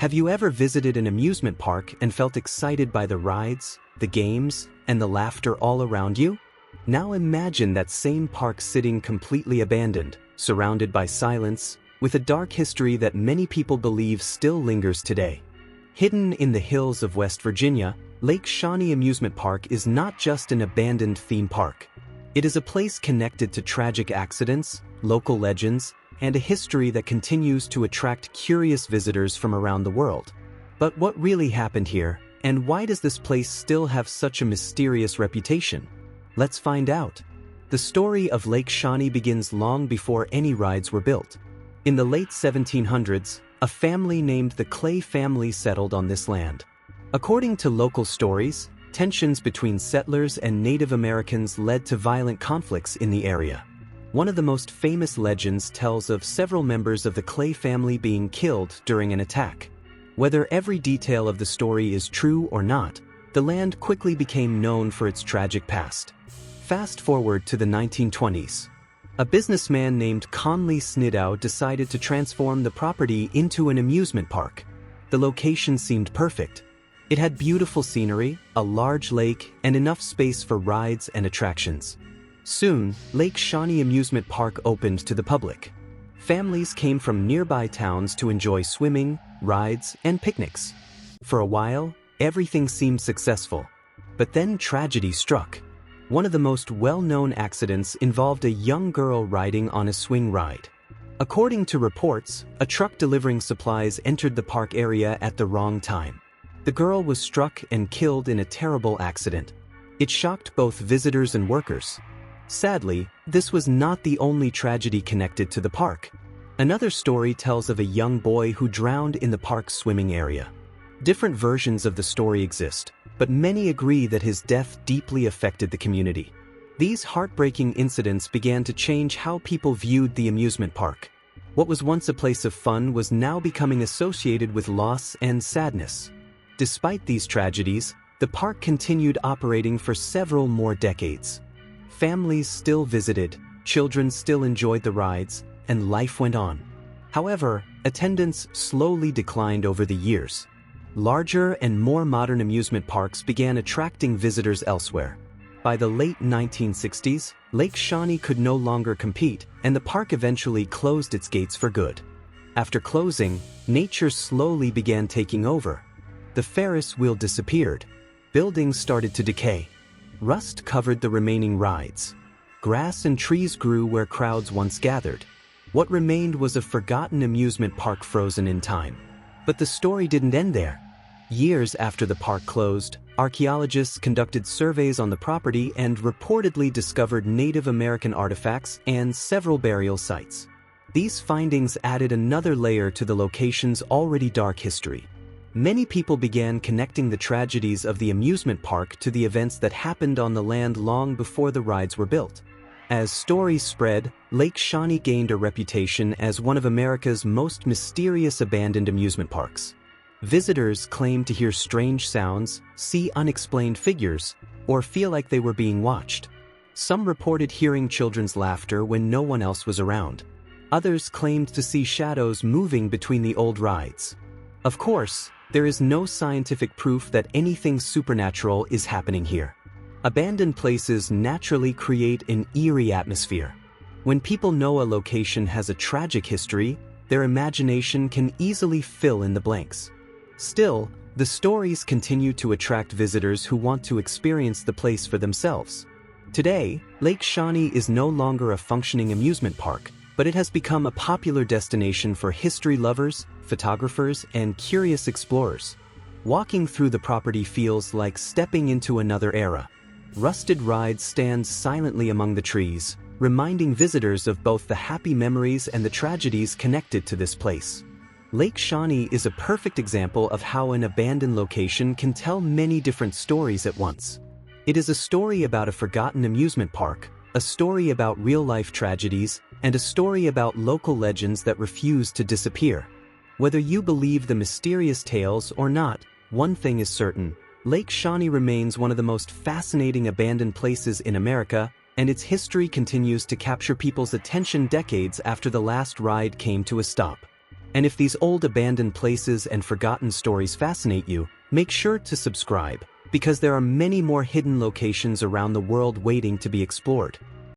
Have you ever visited an amusement park and felt excited by the rides, the games, and the laughter all around you? Now imagine that same park sitting completely abandoned, surrounded by silence, with a dark history that many people believe still lingers today. Hidden in the hills of West Virginia, Lake Shawnee Amusement Park is not just an abandoned theme park. It is a place connected to tragic accidents, local legends, and a history that continues to attract curious visitors from around the world. But what really happened here, and why does this place still have such a mysterious reputation? Let's find out. The story of Lake Shawnee begins long before any rides were built. In the late 1700s, a family named the Clay family settled on this land. According to local stories, tensions between settlers and Native Americans led to violent conflicts in the area. One of the most famous legends tells of several members of the Clay family being killed during an attack. Whether every detail of the story is true or not, the land quickly became known for its tragic past. Fast forward to the 1920s. A businessman named Conley Snidow decided to transform the property into an amusement park. The location seemed perfect. It had beautiful scenery, a large lake, and enough space for rides and attractions. Soon, Lake Shawnee Amusement Park opened to the public. Families came from nearby towns to enjoy swimming, rides, and picnics. For a while, everything seemed successful. But then tragedy struck. One of the most well-known accidents involved a young girl riding on a swing ride. According to reports, a truck delivering supplies entered the park area at the wrong time. The girl was struck and killed in a terrible accident. It shocked both visitors and workers. Sadly, this was not the only tragedy connected to the park. Another story tells of a young boy who drowned in the park's swimming area. Different versions of the story exist, but many agree that his death deeply affected the community. These heartbreaking incidents began to change how people viewed the amusement park. What was once a place of fun was now becoming associated with loss and sadness. Despite these tragedies, the park continued operating for several more decades. Families still visited, children still enjoyed the rides, and life went on. However, attendance slowly declined over the years. Larger and more modern amusement parks began attracting visitors elsewhere. By the late 1960s, Lake Shawnee could no longer compete, and the park eventually closed its gates for good. After closing, nature slowly began taking over. The Ferris wheel disappeared. Buildings started to decay. Rust covered the remaining rides. Grass and trees grew where crowds once gathered. What remained was a forgotten amusement park frozen in time. But the story didn't end there. Years after the park closed, archaeologists conducted surveys on the property and reportedly discovered Native American artifacts and several burial sites. These findings added another layer to the location's already dark history. Many people began connecting the tragedies of the amusement park to the events that happened on the land long before the rides were built. As stories spread, Lake Shawnee gained a reputation as one of America's most mysterious abandoned amusement parks. Visitors claimed to hear strange sounds, see unexplained figures, or feel like they were being watched. Some reported hearing children's laughter when no one else was around. Others claimed to see shadows moving between the old rides. Of course, there is no scientific proof that anything supernatural is happening here. Abandoned places naturally create an eerie atmosphere. When people know a location has a tragic history, their imagination can easily fill in the blanks. Still, the stories continue to attract visitors who want to experience the place for themselves. Today, Lake Shawnee is no longer a functioning amusement park, but it has become a popular destination for history lovers, photographers, and curious explorers. Walking through the property feels like stepping into another era. Rusted rides stand silently among the trees, reminding visitors of both the happy memories and the tragedies connected to this place. Lake Shawnee is a perfect example of how an abandoned location can tell many different stories at once. It is a story about a forgotten amusement park, a story about real-life tragedies, and a story about local legends that refuse to disappear. Whether you believe the mysterious tales or not, one thing is certain: Lake Shawnee remains one of the most fascinating abandoned places in America, and its history continues to capture people's attention decades after the last ride came to a stop. And if these old abandoned places and forgotten stories fascinate you, make sure to subscribe, because there are many more hidden locations around the world waiting to be explored.